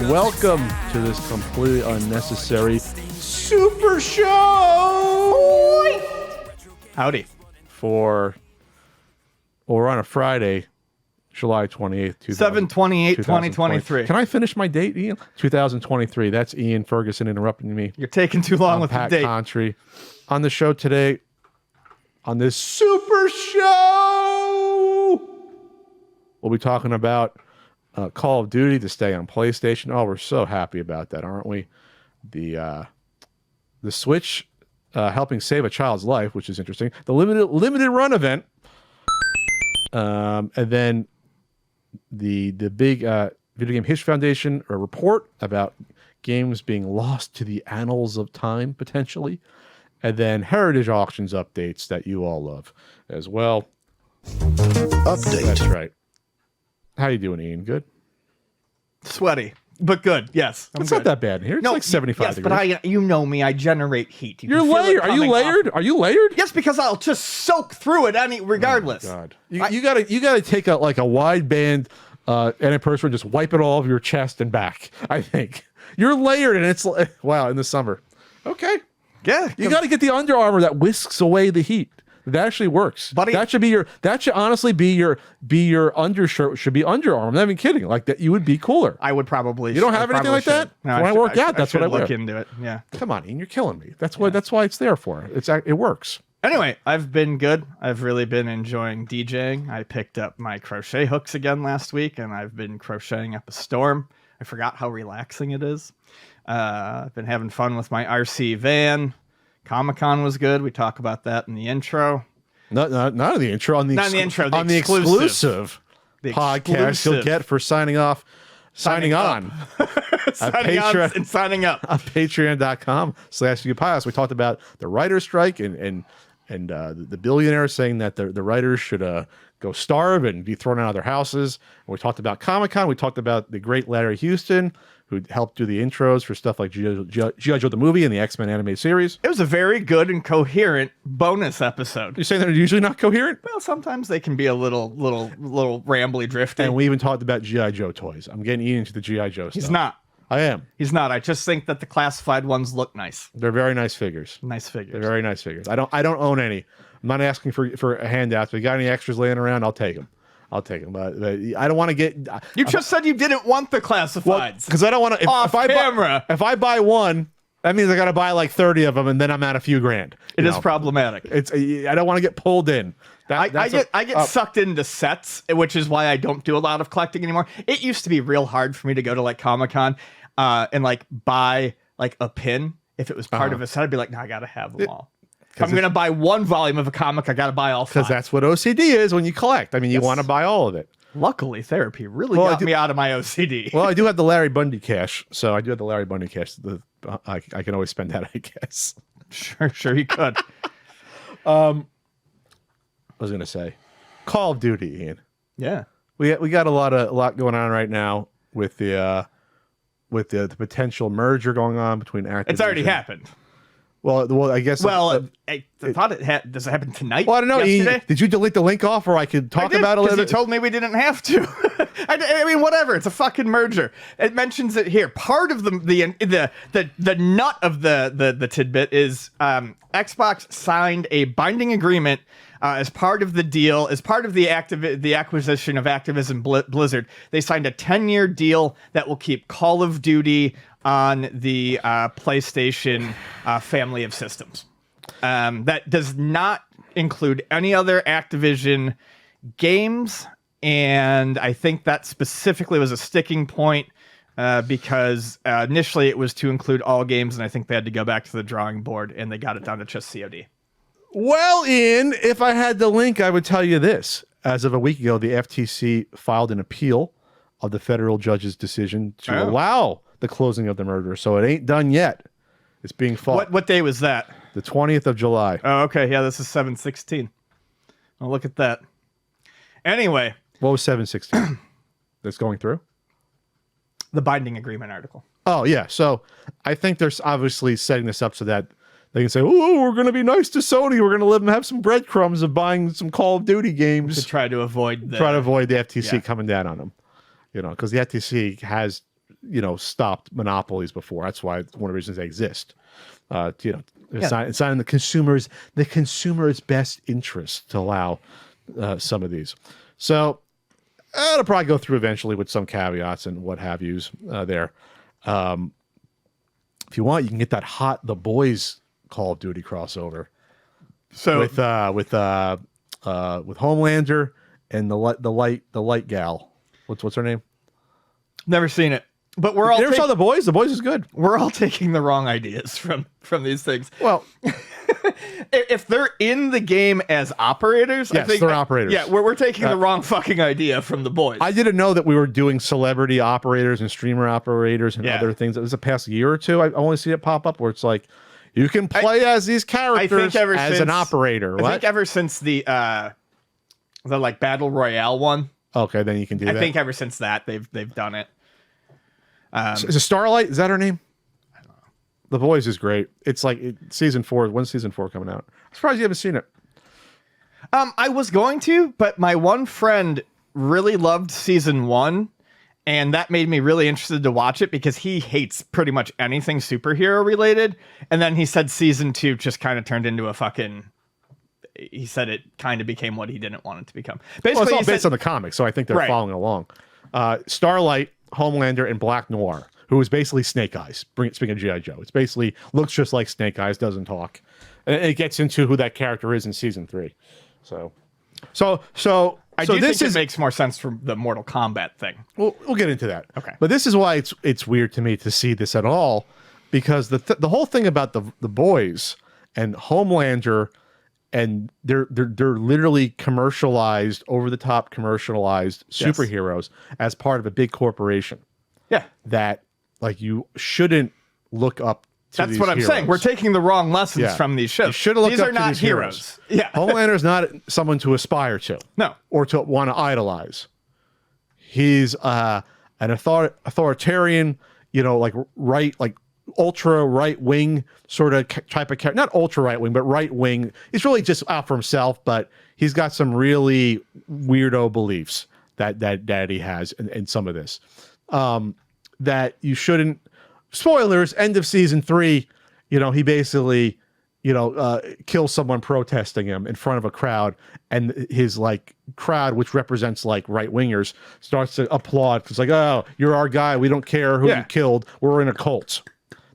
Welcome to this completely unnecessary super show. Howdy. We're on a Friday, July 28th, 7/28/2023. Can I finish my date, Ian? 2023. That's Ian Ferguson interrupting me. You're taking too long with Pat the date. Contry. On the show today, on this super show, we'll be talking about Call of Duty to stay on PlayStation. Oh, we're so happy about that, aren't we? The Switch helping save a child's life, which is interesting. The limited run event, and then the big Video Game History Foundation report about games being lost to the annals of time potentially, and then heritage auctions updates that you all love as well. Update. That's right. How you doing, Ian? Good? Sweaty, but good. Yes. I'm It's good. not that bad in here. It's like 75 degrees. But you know me. I generate heat. You're layered. Are you layered? Are you layered? Yes, because I'll just soak through it regardless. Oh, God. You gotta take a wide band antiperspirant and just wipe it all over your chest and back. I think you're layered, and it's wow in the summer. Okay. Yeah. You got to get the Under Armour that whisks away the heat. That actually works. Buddy, that should honestly be your undershirt. Should be Under Armour. I'm not even kidding. Like that, you would be cooler. I would probably. You don't have anything like that? No, when I work out, that's what I wear. Look into it. Yeah. Come on, Ian, you're killing me. That's why it's there for. It works. Anyway, I've been good. I've really been enjoying DJing. I picked up my crochet hooks again last week, and I've been crocheting up a storm. I forgot how relaxing it is. I've been having fun with my RC van. Comic-Con was good. We talk about that in the intro. Not in the intro. On the exclusive podcast you'll get for signing on. Signing on and signing up. On patreon.com/podcast. We talked about the writer's strike and the billionaire saying that the writers should go starve and be thrown out of their houses. And we talked about Comic-Con. We talked about the great Larry Houston, who helped do the intros for stuff like G.I. Joe the movie and the X-Men animated series. It was a very good and coherent bonus episode. You're saying they're usually not coherent? Well, sometimes they can be a little rambly, drifty. And we even talked about G.I. Joe toys. I'm getting into the G.I. Joe stuff. He's not. I am. He's not. I just think that the classified ones look nice. They're very nice figures. Nice figures. They're very nice figures. I don't own any. I'm not asking for a handout. If you got any extras laying around, I'll take them. But I don't want to get. You just said you didn't want the classifieds. Because I don't want to. Off camera. If I buy one, that means I got to buy like 30 of them, and then I'm at a few grand. It is problematic. I don't want to get pulled in. I get sucked into sets, which is why I don't do a lot of collecting anymore. It used to be real hard for me to go to like Comic-Con and like buy like a pin. If it was part of a set, I'd be like, no, I got to have them all. If I'm going to buy one volume of a comic, I got to buy all 5. Because that's what OCD is when you collect. I mean, you want to buy all of it. Luckily, therapy really got me out of my OCD. Well, I do have the Larry Bundy cash, so I do have the Larry Bundy cash. I can always spend that, I guess. Sure you could. I was going to say, Call of Duty, Ian. Yeah. We got a lot going on right now with the potential merger going on between Activision. It's already happened. Well, I guess. Well, I thought does it happen tonight? Well, I don't know. Yesterday? Did you delete the link off, or I could talk about it a little bit? You told me we didn't have to. I mean, whatever. It's a fucking merger. It mentions it here. Part of the nut of the tidbit is Xbox signed a binding agreement as part of the deal, as part of the acquisition of Activision Blizzard. They signed a 10-year deal that will keep Call of Duty on the PlayStation family of systems. That does not include any other Activision games, and I think that specifically was a sticking point because initially it was to include all games, and I think they had to go back to the drawing board, and they got it down to just COD. Well, Ian, if I had the link, I would tell you this. As of a week ago, the FTC filed an appeal of the federal judge's decision to allow the closing of the merger. So it ain't done yet. It's being fought. What day was that? The 20th of July. Oh, okay. Yeah, this is 7/16. Oh, look at that. Anyway. What was 7/16? That's going through? The binding agreement article. Oh, yeah. So I think they're obviously setting this up so that they can say, oh, we're going to be nice to Sony. We're going to let them have some breadcrumbs of buying some Call of Duty games. To try to avoid the FTC coming down on them. You know, because the FTC has stopped monopolies before. That's why it's one of the reasons they exist. It's not in the consumer's best interest to allow some of these. So it'll probably go through eventually with some caveats and what have yous there. If you want, you can get that The Boys Call of Duty crossover. So with Homelander and the light gal. What's her name? never seen it. But we're all You never saw The Boys? The Boys is good. We're all taking the wrong ideas from these things. Well, if they're in the game as operators, yes, I think they're operators. Yeah, we're taking the wrong fucking idea from The Boys. I didn't know that we were doing celebrity operators and streamer operators and other things. It was the past year or two. I only see it pop up where it's like you can play as these characters as an operator. I think ever since the like Battle Royale one. Okay, then you can do that. I think ever since that they've done it. Is it Starlight? Is that her name? I don't know. The Boys is great. It's like season 4. When's season 4 coming out? I'm surprised you haven't seen it. I was going to, but my one friend really loved season 1, and that made me really interested to watch it because he hates pretty much anything superhero related. And then he said season 2 just kind of turned into a fucking. He said it kind of became what he didn't want it to become. Basically, it's all based on the comics, so I think they're following along. Starlight, Homelander, and Black Noir, who is basically Snake Eyes. Speaking of G.I. Joe, it's basically looks just like Snake Eyes, doesn't talk. And it gets into who that character is in season 3. So I do think it makes more sense for the Mortal Kombat thing. We'll get into that. Okay. But this is why it's weird to me to see this at all, because the whole thing about the Boys and Homelander, and they're literally commercialized, over the top commercialized superheroes as part of a big corporation. Yeah. That like you shouldn't look up to. That's what I'm saying. We're taking the wrong lessons from these shows. You should have looked these up are to not these heroes. Yeah. Homelander is not someone to aspire to. No. Or to want to idolize. He's an authoritarian, like ultra right wing sort of type of character. Not ultra right wing, but right wing. He's really just out for himself, but he's got some really weirdo beliefs that he has in some of this. That you shouldn't. Spoilers. End of season 3. He basically, kills someone protesting him in front of a crowd, and his like crowd, which represents like right wingers, starts to applaud. It's like, oh, you're our guy. We don't care who you killed. We're in a cult.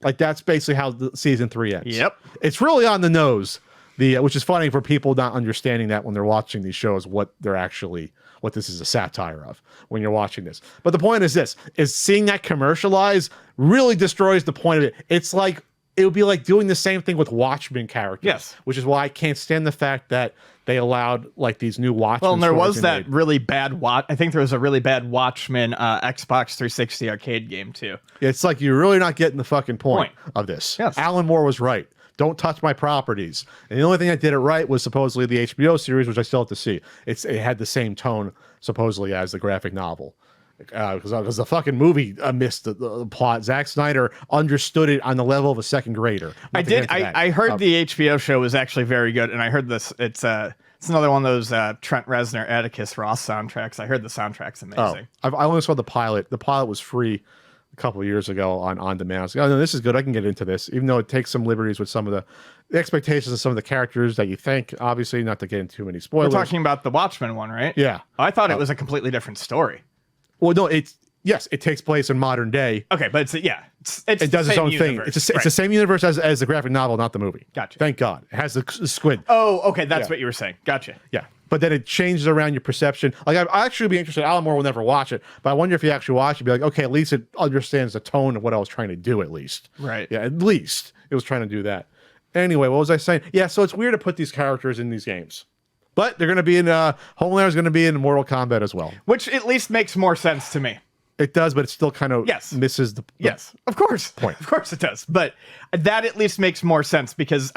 Like that's basically how the season 3 ends. Yep. It's really on the nose. Which is funny for people not understanding that when they're watching these shows, what this is a satire of when you're watching this. But the point is seeing that commercialized really destroys the point of it. It's like, it would be like doing the same thing with Watchmen characters. Yes. Which is why I can't stand the fact that they allowed like these new Watchmen. Well, and there was that really bad I think there was a really bad Watchmen Xbox 360 arcade game too. It's like you're really not getting the fucking point of this. Yes. Alan Moore was right. Don't touch my properties. And the only thing that did it right was supposedly the HBO series, which I still have to see. It had the same tone supposedly as the graphic novel. Because the fucking movie missed the plot. Zack Snyder understood it on the level of a second grader. I did. I heard the HBO show was actually very good, and I heard this. It's another one of those Trent Reznor, Atticus Ross soundtracks. I heard the soundtrack's amazing. I only saw the pilot. The pilot was free a couple of years ago on demand. I was like, oh no, this is good. I can get into this, even though it takes some liberties with some of the expectations of some of the characters that you think. Obviously, not to get into too many spoilers. We're talking about the Watchmen one, right? Yeah. I thought it was a completely different story. Well, no, it takes place in modern day. Okay, but it does its own thing. It's the same universe as the graphic novel, not the movie. Gotcha. Thank God. It has the squid. Oh, okay, that's what you were saying. Gotcha. Yeah, but then it changes around your perception. Like I actually be interested. Alan Moore will never watch it, but I wonder if you actually watch it, be like, okay, at least it understands the tone of what I was trying to do. At least, right? Yeah, at least it was trying to do that. Anyway, what was I saying? Yeah, so it's weird to put these characters in these games. But they're going to be in Homelander's going to be in Mortal Kombat as well, which at least makes more sense to me. It does, but it still kind of misses the yes, of course, point. Of course it does. But that at least makes more sense because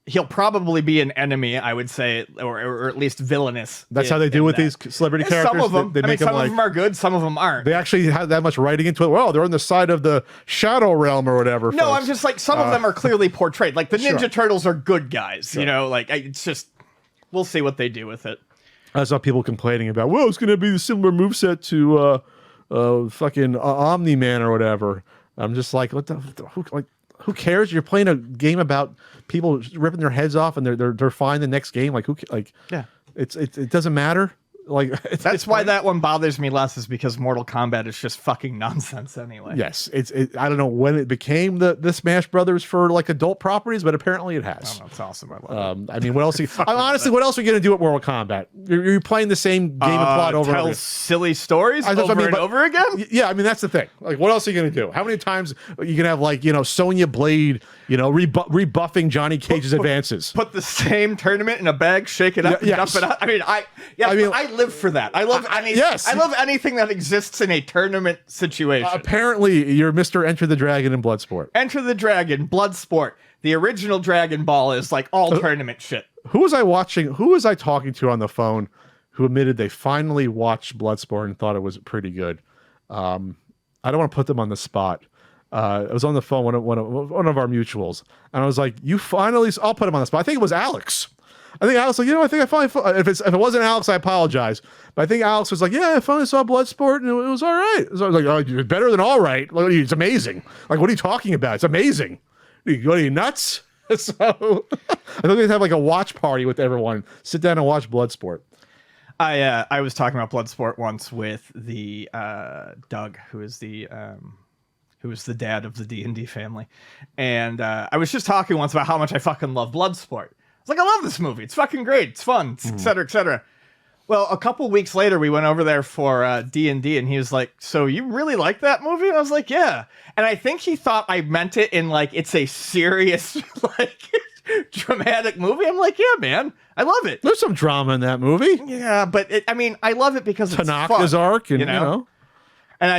he'll probably be an enemy, I would say, or at least villainous. That's how they do with these celebrity characters. Some of them, they make some of them are good, some of them aren't. They actually have that much writing into it. Well, they're on the side of the Shadow Realm or whatever. No, folks. I'm just like some of them are clearly portrayed. Like the Ninja Turtles are good guys. Sure. It's just we'll see what they do with it. I saw people complaining about, well, it's going to be the similar moveset to fucking Omni-Man or whatever. I'm just like, who cares? You're playing a game about people ripping their heads off and they're fine the next game. Like Yeah. It doesn't matter. Like That's why that one bothers me less, is because Mortal Kombat is just fucking nonsense anyway. Yes, I don't know when it became the Smash Brothers for like adult properties, but apparently it has. Oh, it's awesome. I love it. I mean, what else? Honestly, what else are you gonna do at Mortal Kombat? You're playing the same game and plot over and tell over. silly stories I over mean, and but- over again. Yeah, I mean that's the thing. Like, what else are you gonna do? How many times are you gonna have like Sonya Blade, rebuffing Johnny Cage's advances? Put the same tournament in a bag, shake it up, and yes. dump it out. I mean, I live for that. I love yes. I love anything that exists in a tournament situation. Apparently, you're Mr. Enter the Dragon in Bloodsport. Enter the Dragon, Bloodsport. The original Dragon Ball is like all tournament shit. Who was I watching? Who was I talking to on the phone who admitted they finally watched Bloodsport and thought it was pretty good? I don't want to put them on the spot. I was on the phone, one of our mutuals, and I was like, "You finally?" I'll put him on the spot. I think it was Alex. I think Alex was like, I think I finally. If it wasn't Alex, I apologize. But I think Alex was like, "Yeah, I finally saw Bloodsport, and it was all right." So I was like, "Oh, you're better than all right. Like, it's amazing. Like, what are you talking about? It's amazing. What are you nuts?" So I think they'd have like a watch party with everyone. Sit down and watch Bloodsport. I was talking about Bloodsport once with the Doug, who is the dad of the D&D family, and I was just talking once about how much I fucking love Bloodsport. I was like, I love this movie. It's fucking great. It's fun, et cetera, et cetera. Well, a couple weeks later, we went over there for D&D, and he was like, "So you really like that movie?" And I was like, "Yeah." And I think he thought I meant it in like it's a serious, like dramatic movie. I'm like, "Yeah, man, I love it." There's some drama in that movie. Yeah, but I love it because it's Tanaka's fun, arc, and you know. And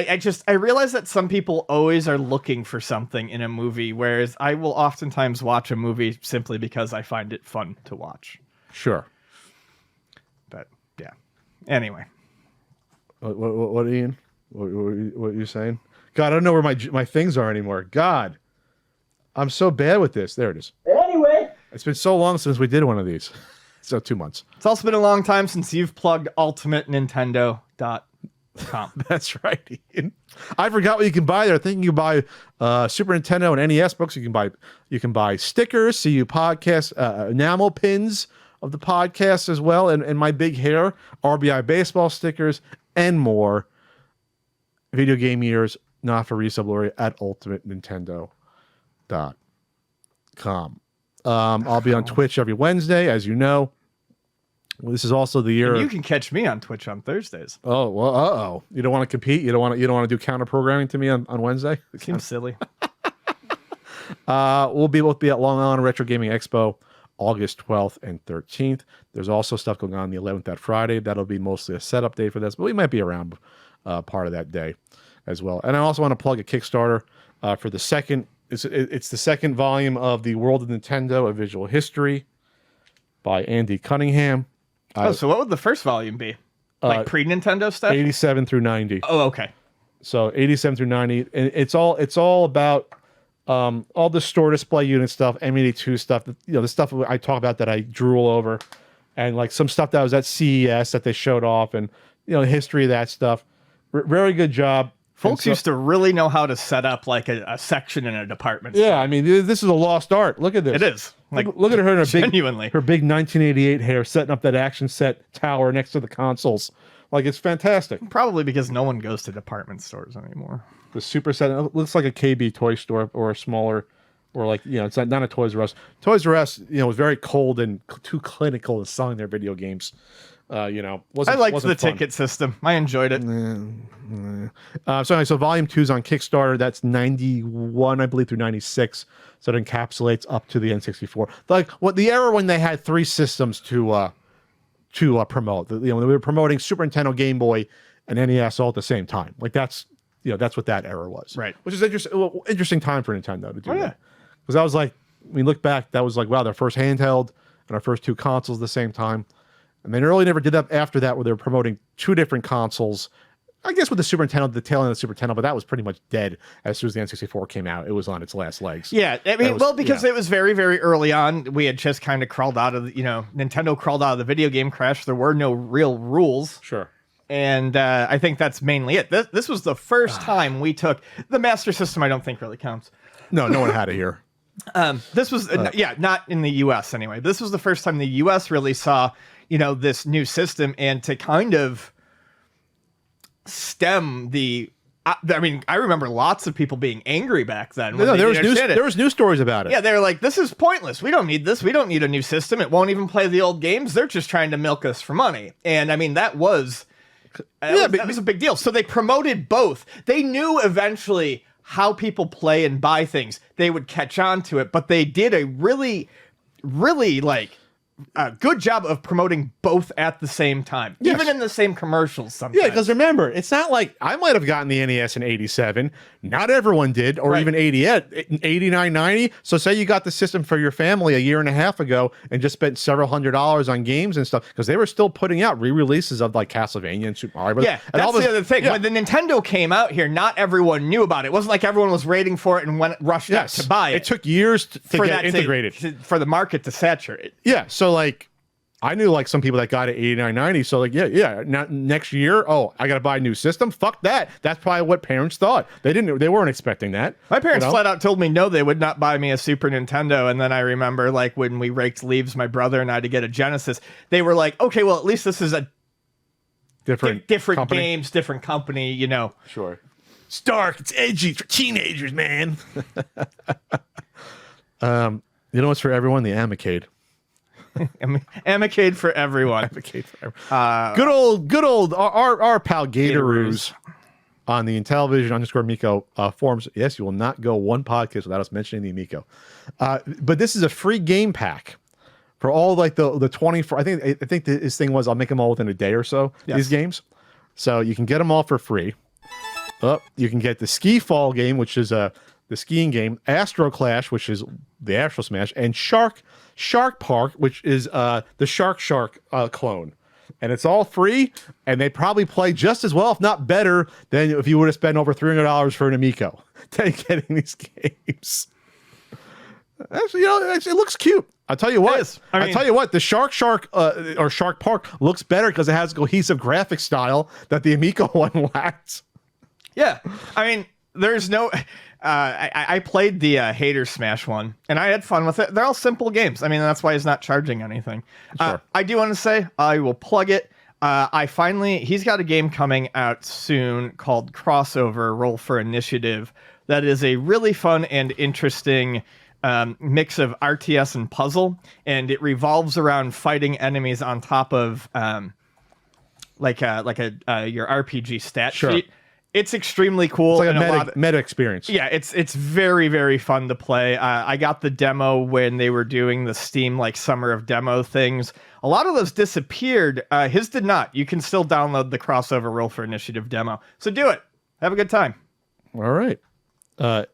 I realize that some people always are looking for something in a movie, whereas I will oftentimes watch a movie simply because I find it fun to watch. Sure. But yeah. Anyway. What Ian? What are you saying? God, I don't know where my things are anymore. God, I'm so bad with this. There it is. Anyway. It's been so long since we did one of these. So 2 months. It's also been a long time since you've plugged ultimatenintendo.com. That's right, Ian. I forgot what you can buy there. I think you can buy Super Nintendo and NES books. You can buy stickers, CU podcast, enamel pins of the podcast as well, and my big hair, RBI baseball stickers, and more. Video game years, not for resale glory at ultimatenintendo.com. I'll be on Twitch every Wednesday, as you know. This is also the year. And you can catch me on Twitch on Thursdays. Oh well, You don't want to compete. You don't want to do counter programming to me on Wednesday. Seems silly. We'll both be at Long Island Retro Gaming Expo, August 12th and 13th. There's also stuff going on the 11th that Friday. That'll be mostly a setup day for this, but we might be around part of that day as well. And I also want to plug a Kickstarter for the second. It's the second volume of the World of Nintendo: A Visual History by Andy Cunningham. So what would the first volume be? Like pre-Nintendo stuff? 87 through 90. Oh, okay. So 87 through 90, and it's all about all the store display unit stuff, M82 stuff. The stuff I talk about that I drool over, and like some stuff that was at CES that they showed off, and the history of that stuff. Very good job. Folks used to really know how to set up like a section in a department store. Yeah, I mean, this is a lost art. Look at this. It is. Like, look at her in her genuinely. her big 1988 hair, setting up that action set tower next to the consoles. Like, it's fantastic. Probably because no one goes to department stores anymore. The super set, it looks like a KB toy store or a smaller, or like, it's not a Toys R Us. Toys R Us, was very cold and too clinical in selling their video games. I liked the ticket system. I enjoyed it. So volume 2 is on Kickstarter. That's 91, I believe, through 96. So it encapsulates up to the N64. Like the era when they had 3 systems to promote. They were promoting Super Nintendo, Game Boy, and NES all at the same time. Like that's what that era was. Right. Which is interesting time for Nintendo to do yeah. that. Because that was like, we look back, that was like, wow, their first handheld and our first 2 consoles at the same time. And they really never did that after that, where they were promoting 2 different consoles. I guess with the Super Nintendo, the tail end of the Super Nintendo, but that was pretty much dead as soon as the N64 came out. It was on its last legs. Yeah, I mean, because it was very, very early on. We had just kind of crawled out of, Nintendo crawled out of the video game crash. There were no real rules. Sure. And I think that's mainly it. This was the first time we took the Master System. I don't think really counts. No one had it here. This was not in the U.S. anyway. This was the first time the U.S. really saw this new system, and to kind of stem the. I mean, I remember lots of people being angry back then. No, there was news stories about it. Yeah, they were like, "This is pointless. We don't need this. We don't need a new system. It won't even play the old games. They're just trying to milk us for money." And I mean, that was a big deal. So they promoted both. They knew eventually how people play and buy things. They would catch on to it, but they did a really, really a good job of promoting both at the same time, even in the same commercials sometimes. Yeah, because remember, it's not like I might have gotten the NES in 87. Not everyone did, or even 89, 90. So say you got the system for your family a year and a half ago and just spent several $100s on games and stuff, because they were still putting out re-releases of like Castlevania and Super Mario. Yeah, that's the other thing. Yeah. When the Nintendo came out here, not everyone knew about it. It wasn't like everyone was waiting for it and rushed out to buy it. It took years to get integrated. For the market to saturate. Yeah, so like I knew like some people that got it 89, 90. So like, now next year, I got to buy a new system. Fuck that. That's probably what parents thought. They weren't expecting that. My parents flat out told me no, they would not buy me a Super Nintendo. And then I remember like when we raked leaves, my brother and I, to get a Genesis, they were like, okay, well, at least this is a different company. Games, different company, Sure. It's dark. It's edgy. It's for teenagers, man. You know what's for everyone? The Amicade. Amicade for everyone. Amicade for everyone. Good old our pal Gatoru's on the Intellivision_Miko forums. Yes, you will not go one podcast without us mentioning the Amico. But this is a free game pack for all like the 24. I think his thing was I'll make them all within a day or so. Yes. These games, so you can get them all for free. You can get the Ski Fall game, which is the skiing game, Astro Clash, which is the Astro Smash, and Shark Park, which is the Shark clone. And it's all free, and they probably play just as well, if not better, than if you would have spent over $300 for an Amico getting these games. Actually, it looks cute. I'll tell you what. The Shark Park looks better because it has a cohesive graphic style that the Amico one lacked. Yeah, I mean, there's no. I played the Hater Smash one, and I had fun with it. They're all simple games. I mean, that's why he's not charging anything. Sure. I do want to say, I will plug it. He's got a game coming out soon called Crossover Roll for Initiative. That is a really fun and interesting mix of RTS and puzzle, and it revolves around fighting enemies on top of your RPG stat sheet. It's extremely cool. It's like a meta experience. Yeah, it's very, very fun to play. I got the demo when they were doing the Steam Summer of Demo things. A lot of those disappeared. His did not. You can still download the Crossover Roll for Initiative demo. So do it. Have a good time. All right. I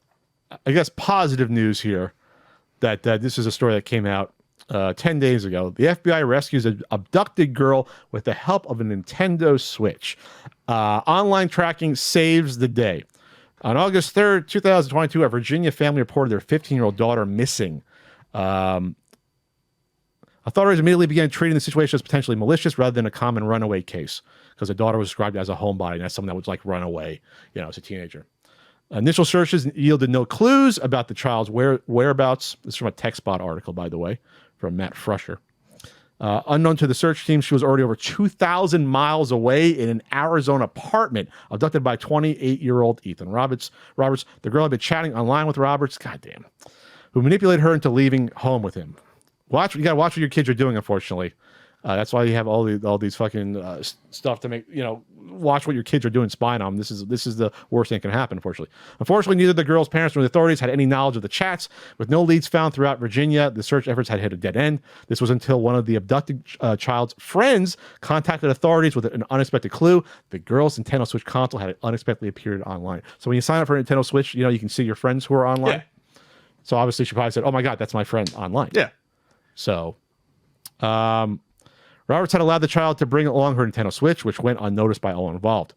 guess positive news here that this is a story that came out 10 days ago. The FBI rescues an abducted girl with the help of a Nintendo Switch. Online tracking saves the day. On August 3rd, 2022, a Virginia family reported their 15-year-old daughter missing. Authorities immediately began treating the situation as potentially malicious rather than a common runaway case, because the daughter was described as a homebody, and that's someone that was run away, as a teenager. Initial searches yielded no clues about the child's whereabouts. This is from a TechSpot article, by the way, from Matt Frusher. Unknown to the search team, she was already over 2,000 miles away in an Arizona apartment, abducted by 28-year-old Ethan Roberts. The girl had been chatting online with Roberts, goddamn, who manipulated her into leaving home with him. You gotta watch what your kids are doing, unfortunately. That's why you have all these fucking stuff to make, watch what your kids are doing, spying on them. This is the worst thing that can happen, unfortunately. Unfortunately, neither the girl's parents nor the authorities had any knowledge of the chats. With no leads found throughout Virginia, the search efforts had hit a dead end. This was until one of the abducted child's friends contacted authorities with an unexpected clue. The girl's Nintendo Switch console had unexpectedly appeared online. So when you sign up for a Nintendo Switch, you can see your friends who are online. Yeah. So obviously she probably said, "Oh my God, that's my friend online." Yeah. So, Roberts had allowed the child to bring along her Nintendo Switch, which went unnoticed by all involved.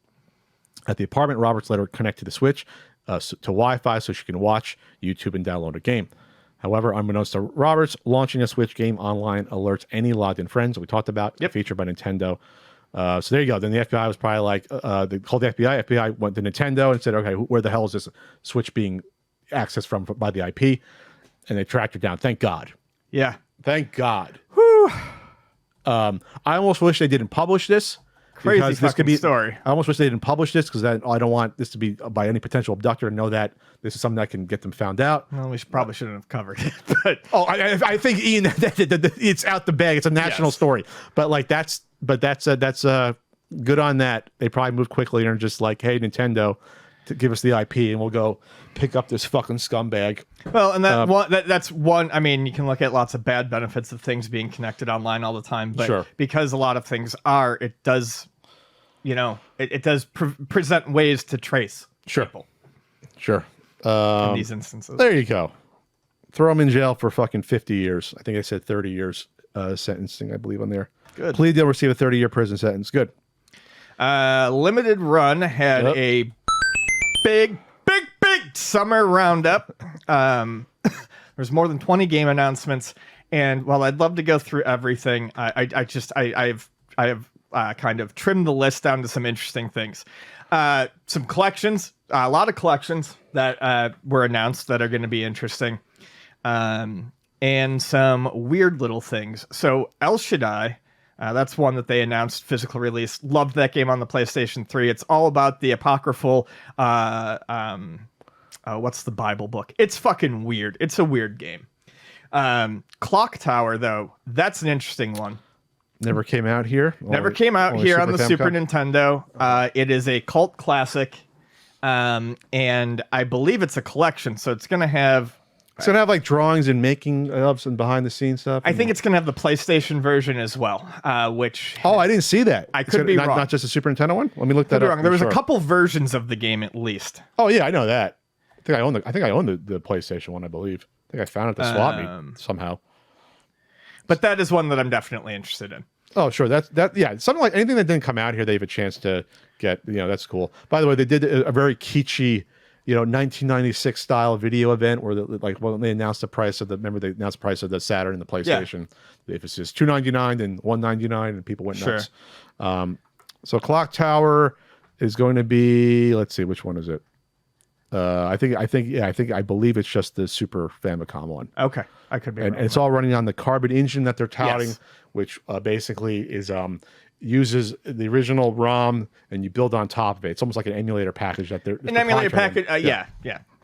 At the apartment, Roberts let her connect to the Switch to Wi-Fi so she can watch YouTube and download a game. However, unbeknownst to Roberts, launching a Switch game online alerts any logged-in friends that we talked about, featured by Nintendo. So there you go. Then the FBI was probably like, they called the FBI. FBI went to Nintendo and said, okay, where the hell is this Switch being accessed from by the IP? And they tracked it down. Thank God. Yeah. Thank God. Whew. I almost wish they didn't publish this. Crazy Because this could fucking be, story. I almost wish they didn't publish this because I don't want this to be by any potential abductor to know that this is something that can get them found out. Well, we probably shouldn't have covered it, but I think Ian, it's out the bag. It's a national story, but like that's good on that. They probably moved quickly and are just like, hey, Nintendo, to give us the IP and we'll go pick up this fucking scumbag. well, and that's one. I mean, you can look at lots of bad benefits of things being connected online all the time, but Sure. because a lot of things are, it does, it does present ways to trace people Sure. in these instances. There you go. Throw him in jail for fucking 50 years. I think I said 30 years sentencing, I believe, on there. Good. Plea deal, receive a 30-year prison sentence. Good. Limited Run had a big summer roundup. There's more than 20 game announcements, and while I'd love to go through everything, I have kind of trimmed the list down to some interesting things. Some collections, a lot of collections that were announced that are going to be interesting, and some weird little things. So El Shaddai, that's one that they announced physical release. Loved that game on the PlayStation 3. It's all about the apocryphal, what's the Bible book? It's fucking weird. It's a weird game. Clock Tower, though, that's an interesting one. Never came out here. Never came out here on the Super Famicom? Nintendo. It is a cult classic, and I believe it's a collection, so it's going to have... It's going to have like drawings and making ups and behind the scenes stuff. I think it's going to have the PlayStation version as well, which... Oh, I didn't see that. I could be wrong. Not just a Super Nintendo one? Let me look that up. There was a couple versions of the game at least. Oh, yeah, I know that. I think I own the PlayStation one, I believe. I think I found it at the swap meet somehow. But that is one that I'm definitely interested in. Oh, sure. Yeah. Something like anything that didn't come out here, they have a chance to get. That's cool. By the way, they did a very kitschy, 1996 style video event where when they announced the price of the price of the Saturn and the PlayStation. Yeah. If it's just $299 and $199, and people went nuts. Sure. So Clock Tower is going to be. Let's see, which one is it? I believe it's just the Super Famicom one. Okay, I could be. And it's all running on the Carbon engine that they're touting, which basically is uses the original ROM and you build on top of it. It's almost like an emulator package that they're an emulator package. Yeah.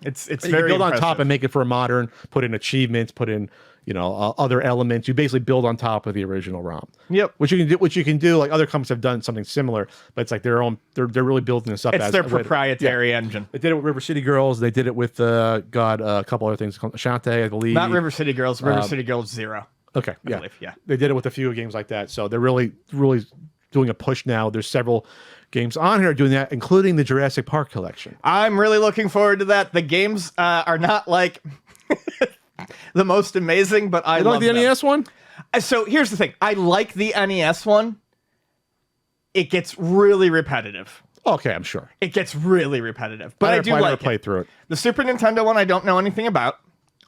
It's you very build impressive. on top and make it for a modern. Put in achievements. Put in other elements. You basically build on top of the original ROM. Yep. Which you can do. Like other companies have done something similar, but it's like their own. They're really building this up. It's their proprietary engine. They did it with River City Girls. They did it with a couple other things. Shantae, I believe. Not River City Girls. River City Girls 0. Okay. I believe, yeah. They did it with a few games like that. So they're really doing a push now. There's several games on here doing that, including the Jurassic Park collection. I'm really looking forward to that. The games are not like the most amazing, but I love the NES one. So here's the thing. I like the NES one. It gets really repetitive. Okay, I'm sure. It gets really repetitive, but I do never like played through it. The Super Nintendo one, I don't know anything about,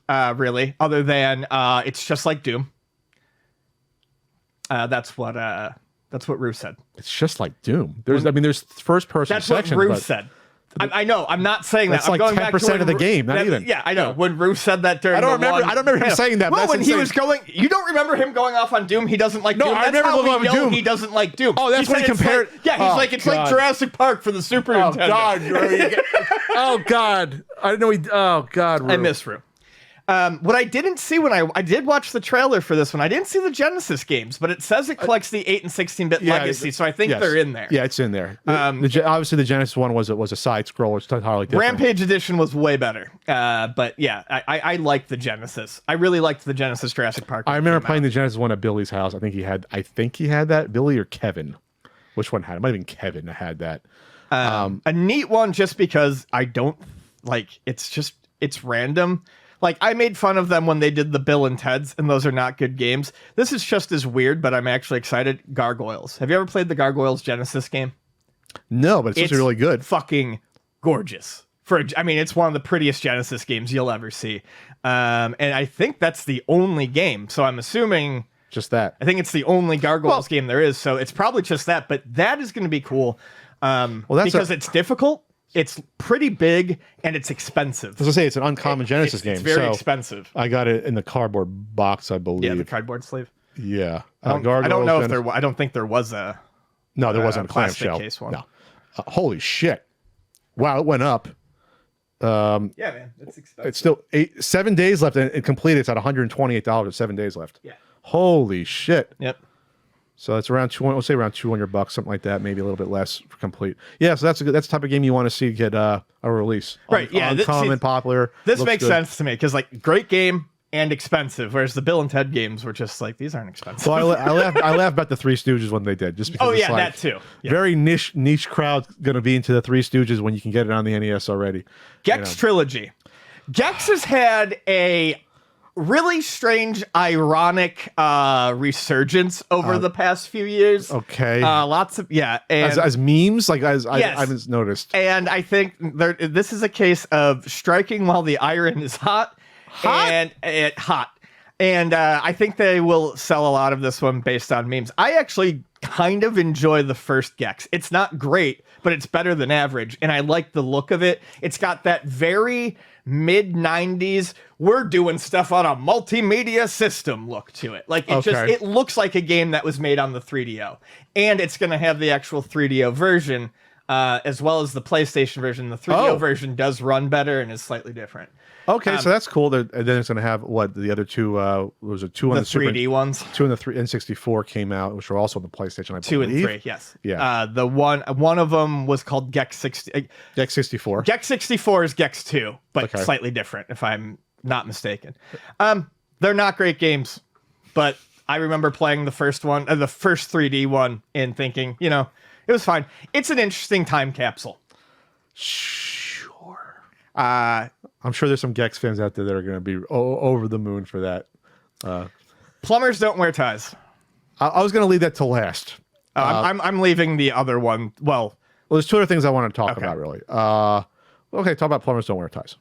really, other than it's just like Doom. That's what Ruth said. It's just like Doom. There's first person. That's sections, what Ruth said. I know. I'm not saying that's that. I'm like going 10% back to of the game. Not even. Yeah, I know. When Ruth said that during I don't remember him saying that. Well, when he was going, you don't remember him going off on Doom. He doesn't like Doom. I That's remember how going we off know Doom. He doesn't like Doom. Oh, that's when he compared. He's like it's like Jurassic Park for the Super Nintendo. God, oh God, I didn't know. Oh God, I miss Ruth. What I didn't see when I did watch the trailer for this one, I didn't see the Genesis games, but it says it collects the 8 and 16-bit legacy, so I think they're in there. Yeah, it's in there. Obviously, the Genesis one was a side scroller. It's entirely different. Rampage Edition was way better, but yeah, I liked the Genesis. I really liked the Genesis Jurassic Park. I remember playing the Genesis one at Billy's house. I think he had that. Billy or Kevin? Which one had it? It might have been Kevin that had that. A neat one, just because I don't like. It's random. Like, I made fun of them when they did the Bill and Ted's, and those are not good games. This is just as weird, but I'm actually excited. Gargoyles. Have you ever played the Gargoyles Genesis game? No, but it's really good. Fucking gorgeous. It's one of the prettiest Genesis games you'll ever see. And I think that's the only game. So I'm assuming Just that. I think it's the only Gargoyles game there is, so it's probably just that. But that is going to be cool because it's difficult, it's pretty big, and it's expensive. As I say, it's an uncommon Genesis game. It's very so expensive. I got it in the cardboard box, I believe. Yeah, the cardboard sleeve. Yeah. I don't know if I don't think there was a. No, there wasn't a plastic clamshell. case one. No. Holy shit! Wow, it went up. Yeah, man, it's expensive. It's still 7 days left, and it completed. It's at $128 with 7 days left. Yeah. Holy shit! Yep. So it's around we'll say around $200, something like that, maybe a little bit less for complete. Yeah, so that's the type of game you want to see get a release. Right. Yeah. Uncommon, popular. This looks makes good. sense to me because like great game and expensive, whereas the Bill and Ted games were just like these aren't expensive. Well, I laughed about the Three Stooges when they did, just because. Oh it's yeah, like, that too. Yeah. Very niche crowd going to be into the Three Stooges when you can get it on the NES already. Gex Trilogy. Gex has had a really strange, ironic resurgence over the past few years. Okay. Lots of and, as memes, like Yes. I haven't noticed. and I think this is a case of striking while the iron is hot. And hot. And I think they will sell a lot of this one based on memes. I actually kind of enjoy the first Gex. It's not great, but it's better than average. And I like the look of it. It's got that very mid 90s, we're doing stuff on a multimedia system look to it. Like it looks like a game that was made on the 3DO. And it's going to have the actual 3DO version as well as the PlayStation version. The 3DO version does run better and is slightly different. Okay, so that's cool. And then it's going to have what the other two was it two on the 3D ones. 2 on the N64 came out, which were also on the PlayStation. I believe 2 and 3, yes. Yeah. The one of them was called Gex 60. Gex 64. Gex 64 is Gex 2, but Okay. slightly different, if I'm not mistaken. They're not great games, but I remember playing the first one, the first 3D one, and thinking, it was fine. It's an interesting time capsule. Sure. I'm sure there's some Gex fans out there that are going to be over the moon for that. Plumbers don't wear ties. I was going to leave that to last. I'm leaving the other one. Well, there's two other things I want to talk about, really. Okay, talk about plumbers don't wear ties.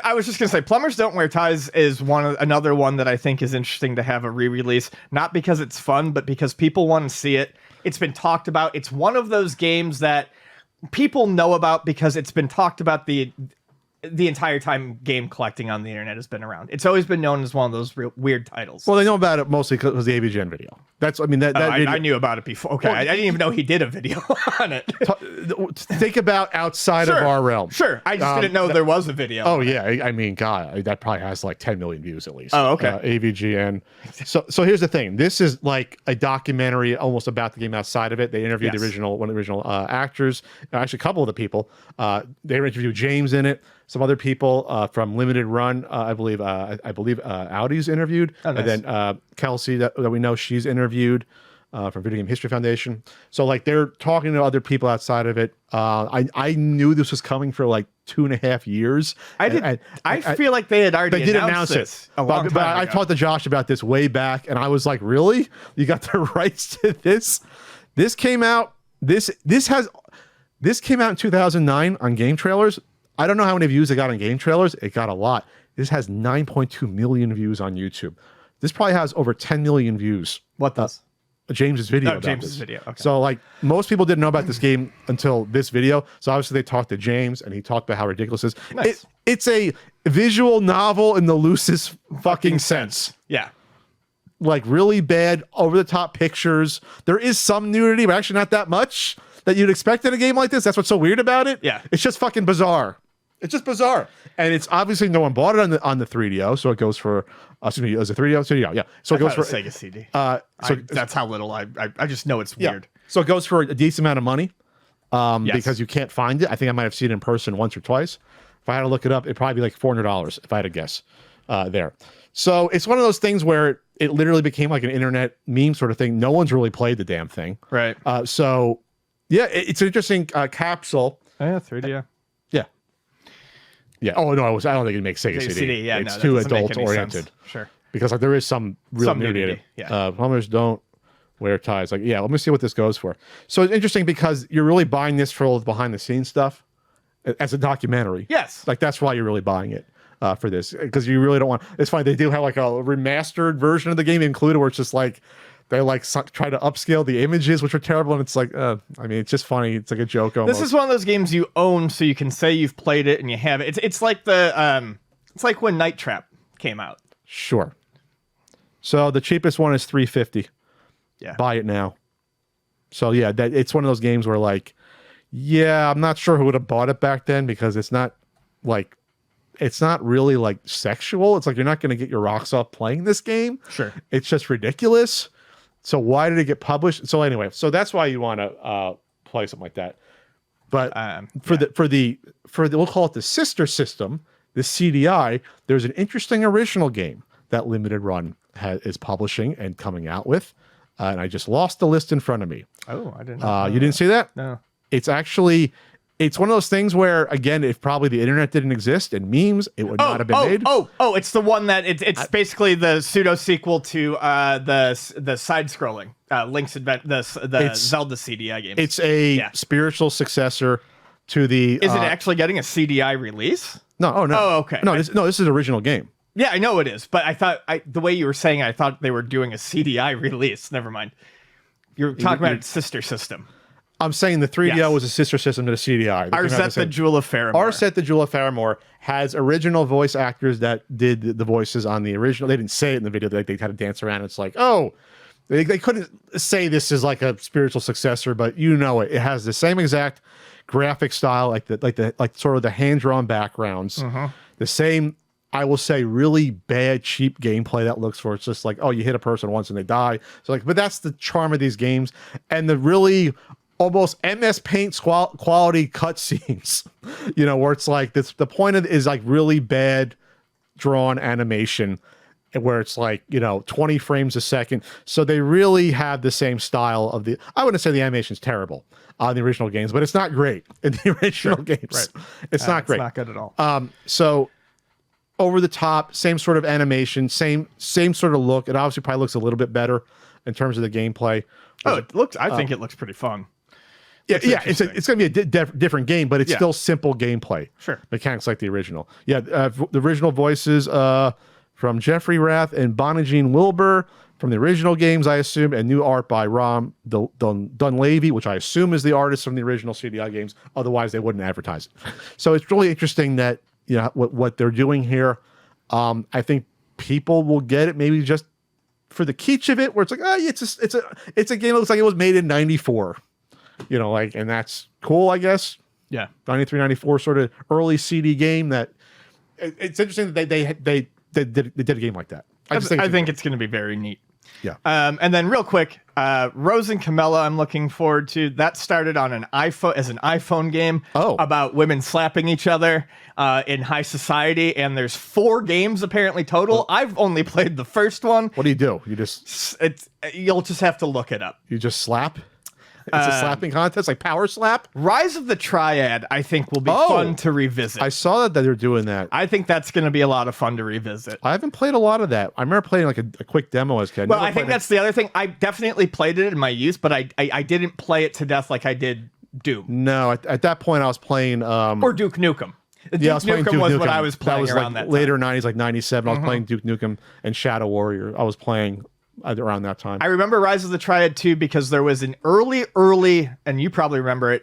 I was just going to say, Plumbers Don't Wear Ties is another one that I think is interesting to have a re-release, not because it's fun, but because people want to see it. It's been talked about. It's one of those games that people know about because it's been talked about the entire time game collecting on the internet has been around. It's always been known as one of those weird titles. Well, they know about it mostly because it was the AVGN video. I knew about it before. Okay, I didn't even know he did a video on it. Think about outside of our realm. Sure, I just didn't know there was a video. Oh yeah, I mean, God, that probably has like 10 million views at least. Oh, okay. AVGN. So here's the thing. This is like a documentary almost about the game outside of it. They interviewed one of the original actors, actually a couple of the people. They interviewed James in it. Some other people from Limited Run, I believe Audi's interviewed, nice. And then Kelsey that we know, she's interviewed from Video Game History Foundation. So like they're talking to other people outside of it. I knew this was coming for like 2.5 years. I feel like they had already announced it a long time ago. I talked to Josh about this way back, and I was like, really? You got the rights to this? This came out. This came out in 2009 on Game Trailers. I don't know how many views it got on Game Trailers. It got a lot. This has 9.2 million views on YouTube. This probably has over 10 million views. What does? James's video. James's video. Okay. So like most people didn't know about this game until this video. So obviously they talked to James and he talked about how ridiculous it is. Nice. It's a visual novel in the loosest fucking sense. Yeah. Like really bad, over the top pictures. There is some nudity, but actually not that much that you'd expect in a game like this. That's what's so weird about it. Yeah. It's just fucking bizarre. It's just bizarre. And it's obviously no one bought it on the 3DO, so it goes for excuse me, is it 3DO? 3DO, yeah. So it goes for Sega CD. So that's how little I just know it's weird. So it goes for a decent amount of money. Yes. Because you can't find it. I think I might have seen it in person once or twice. If I had to look it up, it'd probably be like $400 if I had to guess there. So it's one of those things where it literally became like an internet meme sort of thing. No one's really played the damn thing. Right. So yeah, it's an interesting capsule. Oh, yeah, 3D. Yeah. Yeah. Oh no, I don't think it makes Sega CD. Yeah, it's no, too that doesn't make adult any oriented. sense. Sure. Because like there is some real nudity in it. Yeah. Plumbers don't wear ties. Like, yeah, let me see what this goes for. So it's interesting because you're really buying this for all the behind the scenes stuff as a documentary. Yes. Like that's why you're really buying it. for this, because you really don't want. It's fine. They do have like a remastered version of the game included, where it's just like they like try to upscale the images, which are terrible, and it's like, I mean, it's just funny. It's like a joke almost. This is one of those games you own, so you can say you've played it and you have it. It's like it's like when Night Trap came out. Sure. So the cheapest one is $350. Yeah. Buy it now. So yeah, it's one of those games where like, yeah, I'm not sure who would have bought it back then, because it's not really like sexual. It's like you're not going to get your rocks off playing this game. Sure. It's just ridiculous. So why did it get published? So anyway, so that's why you want to play something like that. But for the we'll call it the sister system, the CDI, there's an interesting original game that Limited Run is publishing and coming out with. And I just lost the list in front of me. Oh, I didn't know. You didn't see that? No. It's one of those things where, again, if probably the internet didn't exist and memes, it would not have been made. It's the one that it's basically the pseudo sequel to the side scrolling Link's the Zelda CDI game. It's a spiritual successor to the. Is it actually getting a CDI release? No. Oh no. Oh, okay. No, this is an original game. Yeah, I know it is, but I thought the way you were saying it, I thought they were doing a CDI release. Never mind. You're talking about its sister system. I'm saying the 3DO was a sister system to the CDI. Arset the Jewel of Faramore. Arset the Jewel of Faramore has original voice actors that did the voices on the original. They didn't say it in the video. They had to dance around. It's like, they couldn't say this is like a spiritual successor, but you know it. It has the same exact graphic style, like sort of the hand-drawn backgrounds. The same, I will say, really bad, cheap gameplay that looks for. It's just like, you hit a person once and they die. So like, but that's the charm of these games, and the really almost MS Paint quality cutscenes, where it's like this. The point of it is like really bad drawn animation, where it's like 20 frames a second. So they really have the same style of the. I wouldn't say the animation's terrible on the original games, but it's not great in the original games. Right. It's not great. It's not good at all. So over the top, same sort of animation, same sort of look. It obviously probably looks a little bit better in terms of the gameplay. It looks. I think it looks pretty fun. Yeah, it's going to be a different game, but it's still simple gameplay. Sure. Mechanics like the original. Yeah, the original voices from Jeffrey Rath and Bonagine Wilbur from the original games, I assume, and new art by Ram Dunleavy, which I assume is the artist from the original CDI games. Otherwise, they wouldn't advertise it. So it's really interesting that what they're doing here. I think people will get it maybe just for the kitsch of it, where it's like, it's a game that looks like it was made in '94. And that's cool, I guess. Yeah. 93, 94 sort of early CD game that it's interesting that they did a game like that. I think it's going to be very neat. Yeah. And then real quick, Rose and Camilla, I'm looking forward to. That started on an iPhone game about women slapping each other in high society. And there's 4 games apparently total. I've only played the first one. What do? You just you'll just have to look it up. You just slap? It's a slapping contest, like power slap? Rise of the Triad, I think, will be fun to revisit. I saw that they're doing that. I think that's going to be a lot of fun to revisit. I haven't played a lot of that. I remember playing like a quick demo as a kid. Well, I think that's the other thing. I definitely played it in my youth, but I didn't play it to death like I did Doom. No, at that point I was playing... or Duke Nukem. I was playing Duke Nukem. What I was playing around like that later 90s, like 97. I was playing Duke Nukem and Shadow Warrior. I was playing around that time. I remember Rise of the Triad too, because there was an early, and you probably remember it,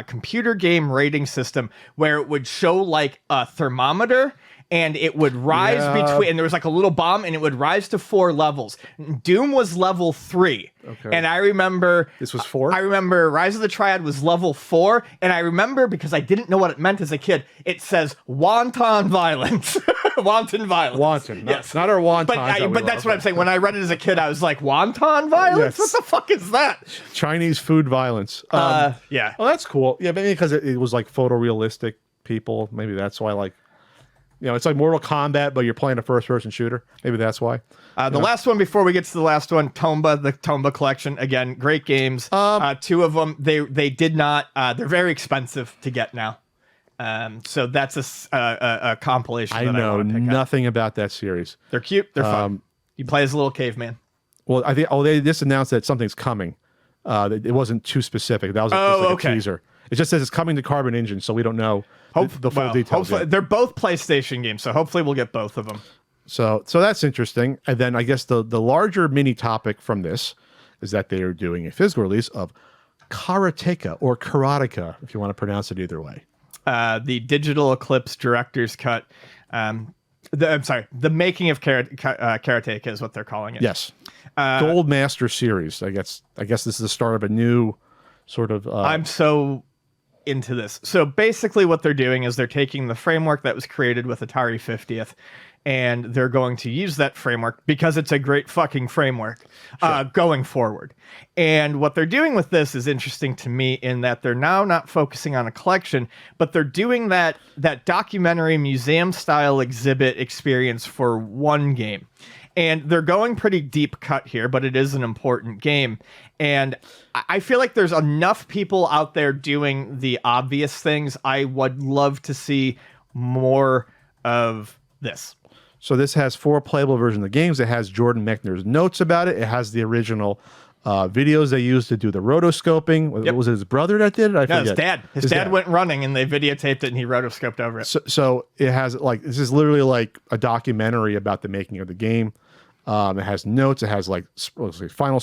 computer game rating system where it would show like a thermometer and it would rise between, and there was like a little bomb and it would rise to 4 levels. Doom was level 3. Okay. And I remember... This was 4? I remember Rise of the Triad was level 4, and I remember, because I didn't know what it meant as a kid, it says wanton violence. Wanton violence. Wanton. Yes. Not our wontons. But that's what I'm saying. When I read it as a kid, I was like, wonton violence? Yes. What the fuck is that? Chinese food violence. Yeah. Well, that's cool. Yeah, maybe because it was like photorealistic people. Maybe that's why, like, it's like Mortal Kombat, but you're playing a first-person shooter. Maybe that's why. The last one, before we get to the last one, Tomba, the Tomba collection. Again, great games. 2 of them, they did not. They're very expensive to get now. So that's a compilation. I know nothing about that series. They're cute. They're fun. You play as a little caveman. Well, I think they just announced that something's coming. It wasn't too specific. That was just like a teaser. It just says it's coming to Carbon Engine, so we don't know the full details. Hopefully, they're both PlayStation games, so hopefully we'll get both of them. So that's interesting. And then I guess the larger mini topic from this is that they are doing a physical release of Karateka or Karateka, if you want to pronounce it either way. The Digital Eclipse Director's Cut. I'm sorry, the making of Karateka is what they're calling it. Yes. Gold Master Series. I guess this is the start of a new sort of... I'm so into this. So basically what they're doing is they're taking the framework that was created with Atari 50th, and they're going to use that framework because it's a great fucking framework going forward. And what they're doing with this is interesting to me in that they're now not focusing on a collection, but they're doing that documentary museum style exhibit experience for one game. And they're going pretty deep cut here, but it is an important game. And I feel like there's enough people out there doing the obvious things. I would love to see more of this. So this has 4 playable versions of the games. It has Jordan Mechner's notes about it. It has the original videos they used to do the rotoscoping. Yep. Was it his brother that did it? I forget. His dad. His dad went running and they videotaped it and he rotoscoped over it. So it has this is literally like a documentary about the making of the game. It has notes. It has it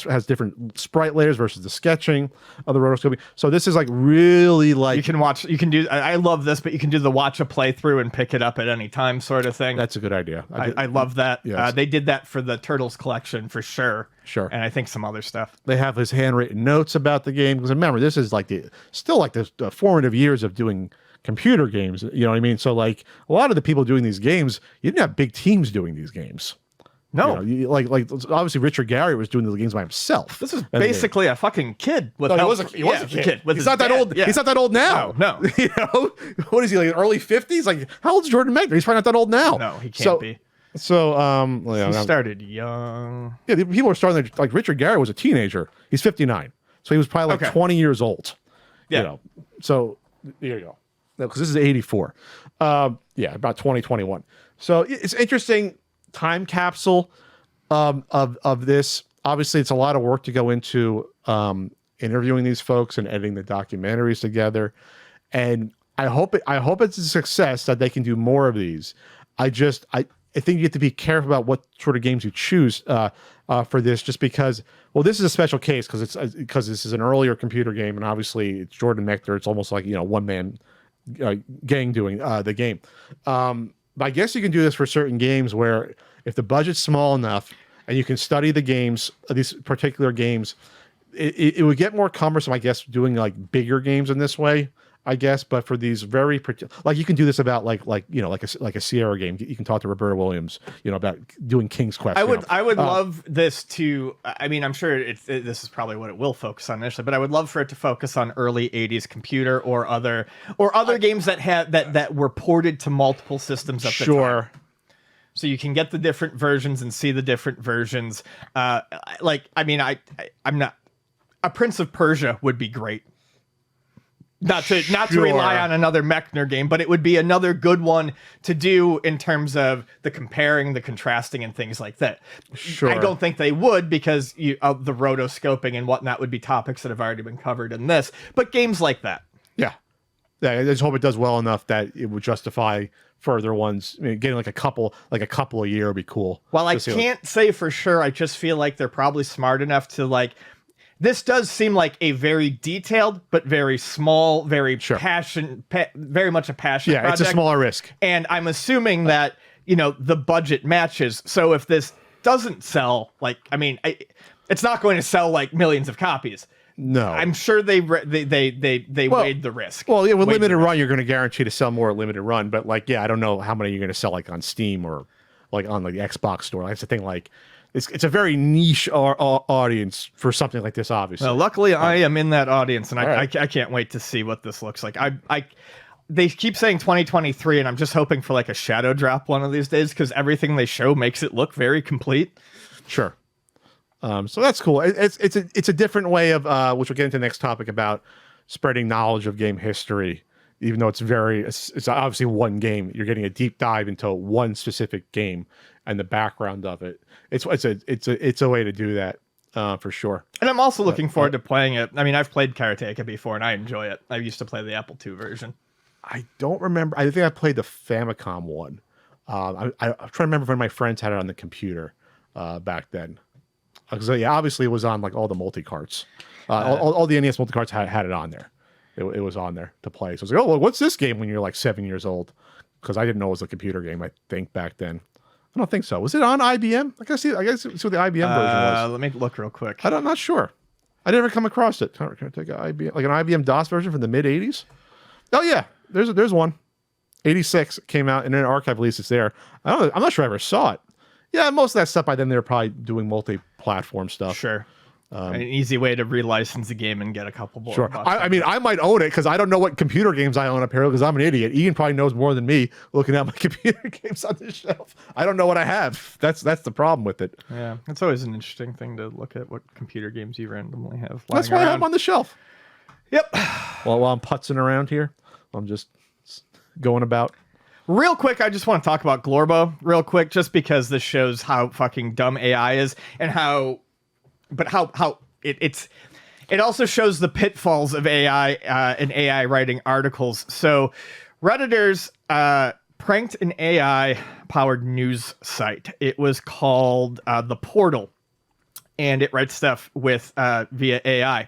has different sprite layers versus the sketching of the rotoscoping. So this is really you can do. I love this, but you can do the watch a playthrough and pick it up at any time sort of thing. That's a good idea. I love that. Yes. They did that for the Turtles collection for sure. Sure. And I think some other stuff. They have his handwritten notes about the game. Because remember, this is still the formative years of doing computer games. You know what I mean? So a lot of the people doing these games, you didn't have big teams doing these games. No, obviously Richard Garriott was doing the games by himself. This is basically a fucking kid with he was a kid. He's not that old. Yeah. He's not that old now. No. What is he, early 50s? How old is Jordan Mechner? He's probably not that old now. No, he can't be. So he started young. Yeah, people are starting Richard Garriott was a teenager. He's 59, so he was probably 20 years old. Yeah. So there you go. Because this is 84. About 2021. So it's interesting. Time capsule of this. Obviously, it's a lot of work to go into interviewing these folks and editing the documentaries together. And I hope it's a success that they can do more of these. I think you have to be careful about what sort of games you choose for this, just because. Well, this is a special case because this is an earlier computer game, and obviously it's Jordan Mechner. It's almost like one man gang doing the game. But I guess you can do this for certain games where if the budget's small enough and you can study the games, these particular games, it would get more cumbersome, I guess, doing bigger games in this way, I guess. But for these very you can do this about like a Sierra game. You can talk to Roberta Williams, about doing King's Quest. I would love this to. I mean, I'm sure this is probably what it will focus on initially, but I would love for it to focus on early '80s computer or other games that were ported to multiple systems at the time. So you can get the different versions and see the different versions. I'm not. A Prince of Persia would be great. Not to rely on another Mechner game, but it would be another good one to do in terms of the comparing, the contrasting, and things like that. Sure. I don't think they would because of the rotoscoping and whatnot would be topics that have already been covered in this. But games like that. Yeah. I just hope it does well enough that it would justify further ones. I mean, getting a couple a year would be cool. Well, I can't say for sure. I just feel like they're probably smart enough to this does seem like a very detailed, but very small, very very much a passion project. It's a smaller risk. And I'm assuming that, the budget matches. So if this doesn't sell, it's not going to sell millions of copies. No. I'm sure they weighed the risk. Well, yeah, with limited run, you're going to guarantee to sell more at limited run. But I don't know how many you're going to sell on Steam or on the Xbox store. That's the thing. It's a very niche audience for something like this, obviously. Well, luckily, I am in that audience, and I right. can't wait to see what this looks like. They keep saying 2023, and I'm just hoping for a shadow drop one of these days because everything they show makes it look very complete. Sure. So that's cool. It's a different way of which we'll get into the next topic about spreading knowledge of game history. Even though it's obviously one game, you're getting a deep dive into one specific game and the background of it. It's a way to do that. for sure. And I'm also looking forward to playing it. I mean, I've played Karateka before, and I enjoy it. I used to play the Apple II version. I don't remember. I think I played the Famicom one. I'm trying to remember when my friends had it on the computer back then. So yeah, obviously it was on like all the multi-carts. All the NES multi-carts had it on there. It was on there to play. So I was like, oh, well, what's this game when you're like 7 years old? Because I didn't know it was a computer game, I think, back then. I don't think so. Was it on IBM? I guess see what the IBM version was. Let me look real quick. I'm not sure. I never come across it. Can I take an IBM, like an IBM DOS version from the mid 80s? Oh yeah, there's one. 86 came out, and in an archive release it's there. I'm not sure I ever saw it. Yeah, most of that stuff by then they were probably doing multi-platform stuff. Sure. An easy way to relicense a game and get a couple more. Sure. I mean, I might own it because I don't know what computer games I own apparently because I'm an idiot. Ian probably knows more than me looking at my computer games on this shelf. I don't know what I have. That's the problem with it. Yeah, it's always an interesting thing to look at what computer games you randomly have. That's why I have them on the shelf. Yep. While I'm putzing around here, I'm just going about. Real quick, I just want to talk about Glorbo real quick, just because this shows how fucking dumb AI is and how it also shows the pitfalls of AI and AI writing articles. So Redditors pranked an AI powered news site. It was called The Portal, and it writes stuff with via AI.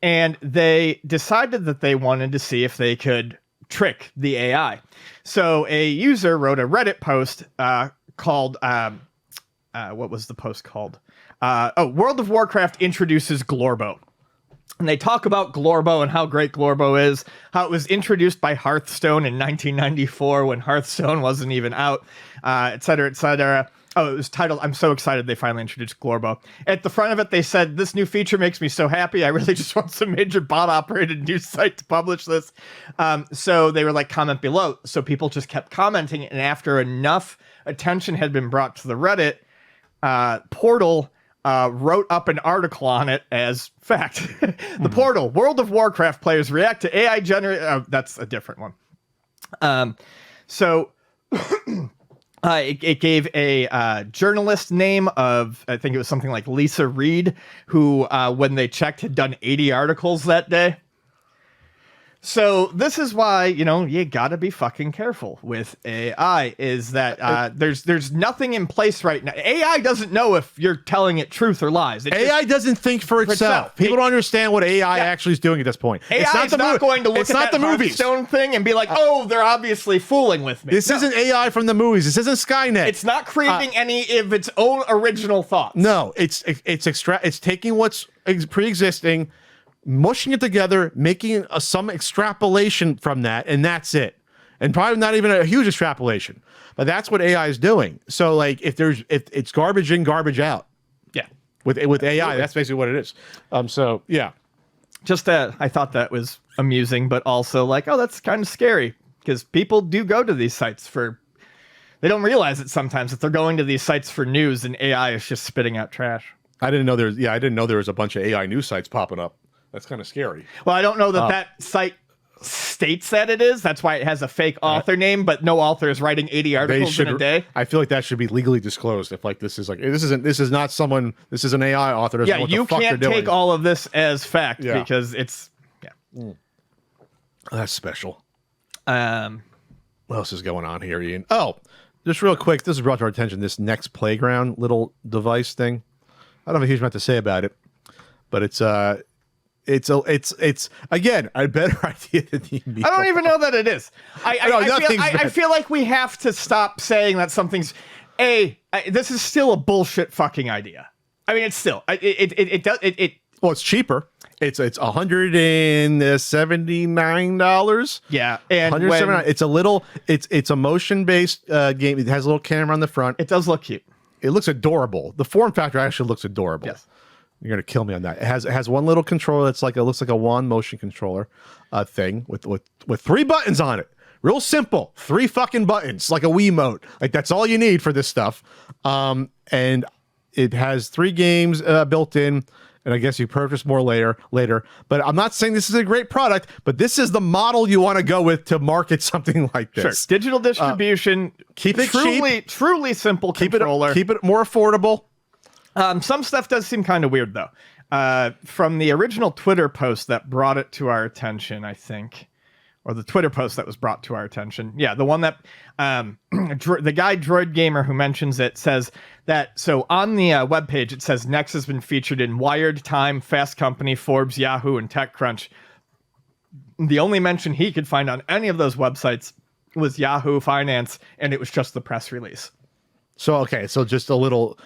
And they decided that they wanted to see if they could trick the AI. So a user wrote a Reddit post called what was the post called? World of Warcraft introduces Glorbo. And they talk about Glorbo and how great Glorbo is, how it was introduced by Hearthstone in 1994 when Hearthstone wasn't even out, et cetera, et cetera. Oh, it was titled, I'm so excited they finally introduced Glorbo. At the front of it, they said, this new feature makes me so happy. I really just want some major bot-operated news site to publish this. So they were like, comment below. So people just kept commenting. And after enough attention had been brought to the Reddit, Portal wrote up an article on it as fact. The Portal, World of Warcraft players react to AI generated... that's a different one. It gave a journalist name of, I think it was something like Lisa Reed, who, when they checked, had done 80 articles that day. So this is why, you gotta be fucking careful with AI, is that there's nothing in place right now. AI doesn't know if you're telling it truth or lies. AI doesn't think for itself. People don't understand what AI actually is doing at this point. AI is not going to look at that Hearthstone thing and be like, oh, they're obviously fooling with me. This isn't AI from the movies. This isn't Skynet. It's not creating any of its own original thoughts. No, it's taking what's pre-existing, mushing it together, making some extrapolation from that, and that's it. And probably not even a huge extrapolation, but that's what AI is doing. So, like, if it's garbage in, garbage out. Yeah, with AI, that's basically what it is. So yeah, just that I thought that was amusing, but also like, oh, that's kind of scary because people do go to these sites for. They don't realize it sometimes that they're going to these sites for news, and AI is just spitting out trash. I didn't know there was a bunch of AI news sites popping up. That's kind of scary. Well, I don't know that site states that it is. That's why it has a fake author name, but no author is writing 80 articles in a day. I feel like that should be legally disclosed. If like this is an AI author. Yeah, you can't take all of this as fact because it's that's special. What else is going on here, Ian? Oh, just real quick, this is brought to our attention. This Nex Playground little device thing. I don't have a huge amount to say about it, but it's again a better idea than the Amiibo. I don't even know that it is. I feel like we have to stop saying that something's this is still a bullshit fucking idea. I mean, it's still well, it's cheaper. It's $179. Yeah, and $179. It's a motion based game. It has a little camera on the front. It does look cute. It looks adorable. The form factor actually looks adorable. Yes. You're gonna kill me on that. It has one little controller that's looks like a wand motion controller thing with 3 buttons on it. Real simple. 3 fucking buttons, like a Wiimote. Like that's all you need for this stuff. And it has 3 games built in, and I guess you purchase more later. But I'm not saying this is a great product, but this is the model you want to go with to market something like this. Sure. Digital distribution. Keep it cheap. Truly simple controller. Keep it more affordable. Some stuff does seem kind of weird, though. From the original Twitter post that brought it to our attention, I think, or the Twitter post that was brought to our attention. Yeah, the one that the guy Droid Gamer who mentions it says that, so on the webpage, it says Nex has been featured in Wired, Time, Fast Company, Forbes, Yahoo, and TechCrunch. The only mention he could find on any of those websites was Yahoo Finance, and it was just the press release. So okay, so just a little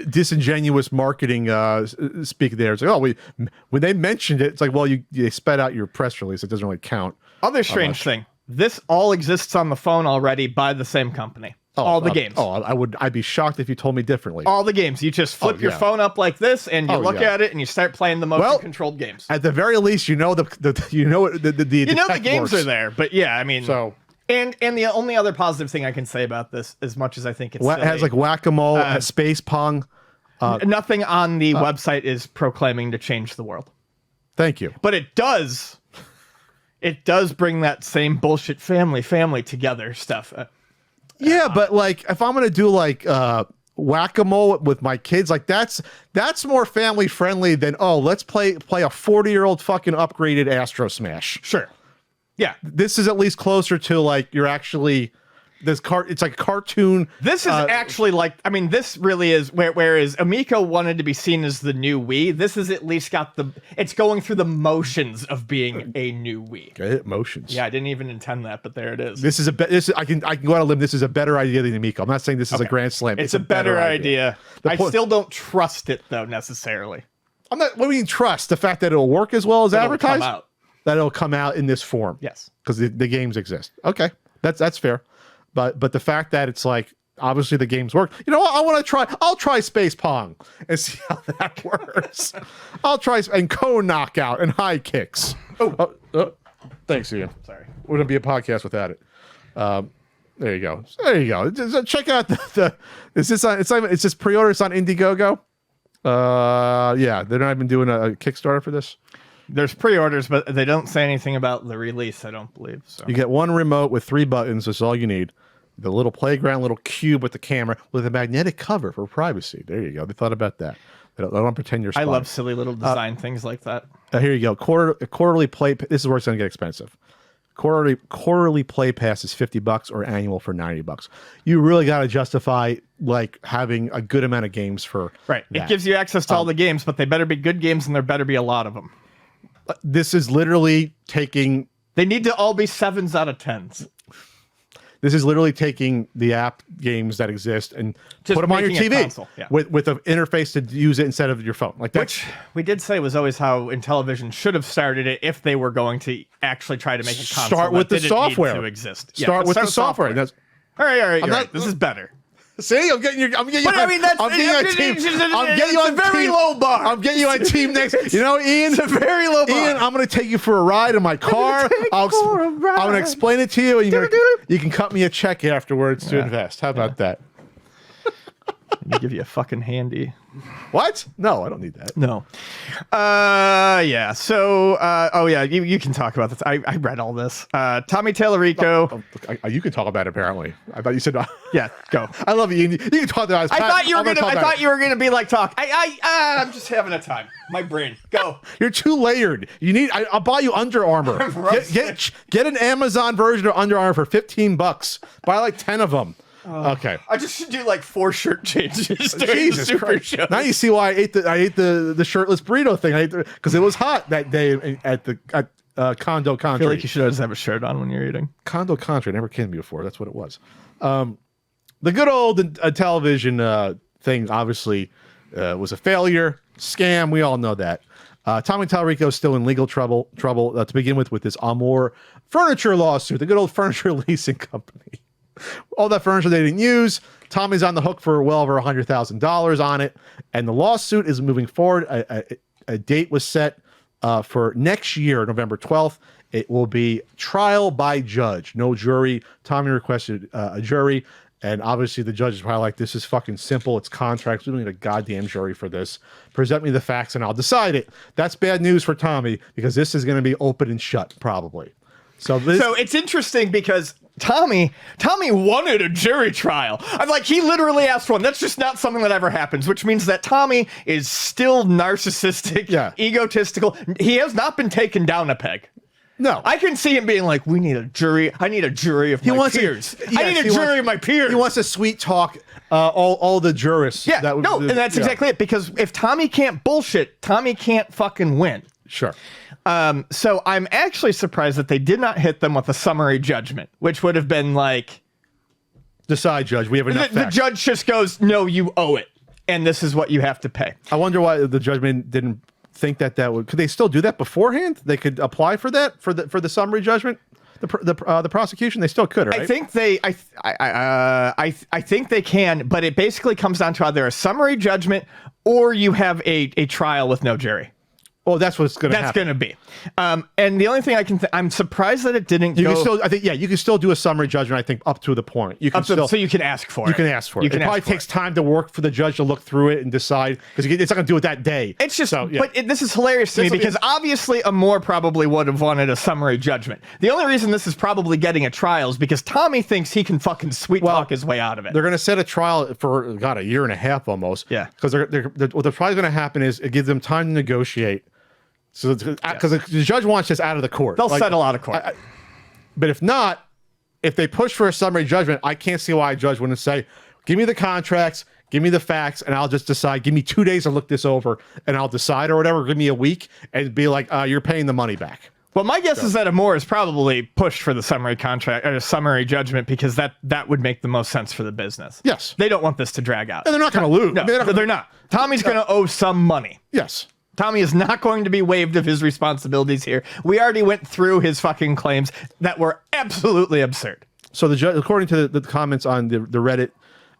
disingenuous marketing speak there. It's like, oh, when they mentioned it, it's like, well, they sped out your press release. It doesn't really count. Other strange thing: this all exists on the phone already by the same company. All the games. I'd be shocked if you told me differently. All the games. You just flip your phone up like this, and you look at it, and you start playing the motion-controlled games. At the very least, you know the the games are there. But yeah, I mean, so. And the only other positive thing I can say about this, as much as I think it's silly, has like whack-a-mole, space pong. Nothing on the website is proclaiming to change the world. Thank you. But it does bring that same bullshit family together stuff. Yeah, but like if I'm gonna do like whack-a-mole with my kids, like that's more family friendly than let's play a 40-year-old fucking upgraded Astro Smash. Sure. Yeah, this is at least closer to like you're actually it's like a cartoon. This is actually like, I mean, this really is whereas Amico wanted to be seen as the new Wii. This is at least it's going through the motions of being a new Wii. Okay, motions. Yeah, I didn't even intend that, but there it is. I can go out on a limb. This is a better idea than Amico. I'm not saying this is a grand slam. It's a better idea. I still don't trust it though necessarily. I'm not. What do you mean trust? The fact that it'll work as well as advertised? Come out. That it'll come out in this form. Yes. Because the games exist. Okay. That's fair. But the fact that it's like, obviously the games work. You know what? I'll try Space Pong and see how that works. I'll try, and Cone Knockout and High Kicks. Oh, thanks, Ian. Sorry. Wouldn't be a podcast without it. There you go. Just check out is this pre-order? It's on Indiegogo. Yeah, they're not even doing a Kickstarter for this. There's pre-orders, but they don't say anything about the release, I don't believe. So you get one remote with 3 buttons. That's all you need. The little playground, little cube with the camera with a magnetic cover for privacy. There you go. They thought about that. They don't pretend you're spying. I love silly little design things like that. Here you go. Quarterly play. This is where it's going to get expensive. Quarterly play pass is $50 or annual for $90. You really got to justify like having a good amount of games for right. That. It gives you access to all the games, but they better be good games and there better be a lot of them. This is literally taking... They need to all be 7s out of 10s. This is literally taking the app games that exist and just put them on your TV with an interface to use it instead of your phone. Like that. Which we did say was always how Intellivision should have started it if they were going to actually try to make a console start with that the software to exist. Start with the software. That's, all right. This is better. See, I'm getting you. I'm getting you. But I mean, that's I'm getting you on team. I'm getting you on very low bar. I'm getting you on team Nex. You know, Ian. It's a very low bar. Ian, I'm going to take you for a ride in my car. I'm going to explain it to you, and you can cut me a check afterwards to invest. How about that? Let me give you a fucking handy. What? No, I don't need that. No. Yeah. So, you can talk about this. I read all this. Tommy Tallarico. You can talk about it, apparently. I thought you said. Yeah, go. I love you. You can talk about it. I thought you were gonna be like talk. I'm just having a time. My brain. Go. You're too layered. I'll buy you Under Armour. Get an Amazon version of Under Armour for $15. Buy like 10 of them. Okay. I just should do like 4 shirt changes during the Super Show. Now you see why I ate the shirtless burrito thing. Because it was hot that day at Condo Country. I feel like you should always have a shirt on when you're eating. Condo Country never came to me before. That's what it was. The good old television thing obviously was a failure, scam. We all know that. Tommy Tallarico is still in legal trouble to begin with this Amore furniture lawsuit, the good old furniture leasing company. All that furniture they didn't use. Tommy's on the hook for well over $100,000 on it, and the lawsuit is moving forward. A date was set for next year, November 12th. It will be trial by judge, no jury. Tommy requested a jury, and obviously the judge is probably like, "This is fucking simple. It's contracts. We don't need a goddamn jury for this. Present me the facts, and I'll decide it." That's bad news for Tommy because this is going to be open and shut probably. So it's interesting because Tommy wanted a jury trial. I'm like, he literally asked for one. That's just not something that ever happens, which means that Tommy is still narcissistic, egotistical. He has not been taken down a peg. No. I can see him being like, we need a jury. I need a jury of my peers. I need a jury of my peers. He wants to sweet talk all the jurists. Yeah, and that's exactly it. Because if Tommy can't bullshit, Tommy can't fucking win. Sure. So I'm actually surprised that they did not hit them with a summary judgment, which would have been like, decide, judge. We have enough the facts. judge just goes, no, you owe it, and this is what you have to pay. I wonder why the judgment didn't think that would. Could they still do that beforehand? They could apply for that for the summary judgment. The prosecution, they still could, right? I think I think they can, but it basically comes down to either a summary judgment or you have a trial with no jury. Oh, that's what's going to happen. That's going to be. And the only thing I can I'm surprised that it didn't You go... can still, I think, you can still do a summary judgment, I think, up to the point. You can so you can ask for it. You can ask for it. It probably takes time to work for the judge to look through it and decide, because it's not going to do it that day. It's just, but this is hilarious to me, because obviously Amore probably would have wanted a summary judgment. The only reason this is probably getting a trial is because Tommy thinks he can fucking sweet talk his way out of it. They're going to set a trial for, God, a year and a half almost. Yeah. Because what's probably going to happen is it gives them time to negotiate. So, because the judge wants this out of the court. They'll settle out of court. But if not, if they push for a summary judgment, I can't see why a judge wouldn't say, give me the contracts, give me the facts, and I'll just decide. Give me 2 days to look this over, and I'll decide, or whatever. Give me a week, and be like, you're paying the money back. Well, my guess is that Amore is probably pushed for the summary contract or summary judgment because that would make the most sense for the business. Yes. They don't want this to drag out. And they're not going to lose. No, they're not. Tommy's going to owe some money. Yes. Tommy is not going to be waived of his responsibilities here. We already went through his fucking claims that were absolutely absurd. So the judge, according to the comments on the Reddit,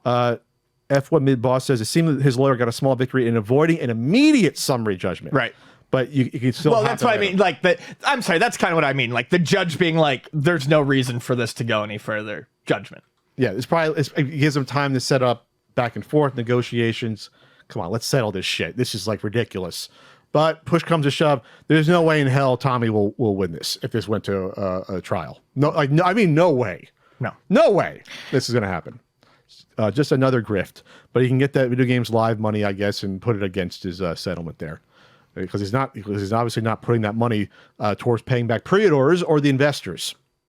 F1 Mid Boss says it seemed that his lawyer got a small victory in avoiding an immediate summary judgment. Right. But you can still. Well, that's what I mean. Like I'm sorry. That's kind of what I mean. Like the judge being like, "There's no reason for this to go any further." Judgment. Yeah, it gives them time to set up back and forth negotiations. Come on, let's settle this shit. This is like ridiculous. But push comes to shove, there's no way in hell Tommy will win this if this went to a trial. No, I mean, no way. No way this is going to happen. Just another grift. But he can get that Video Games Live money, I guess, and put it against his settlement there. Because he's obviously not putting that money towards paying back pre-orders or the investors.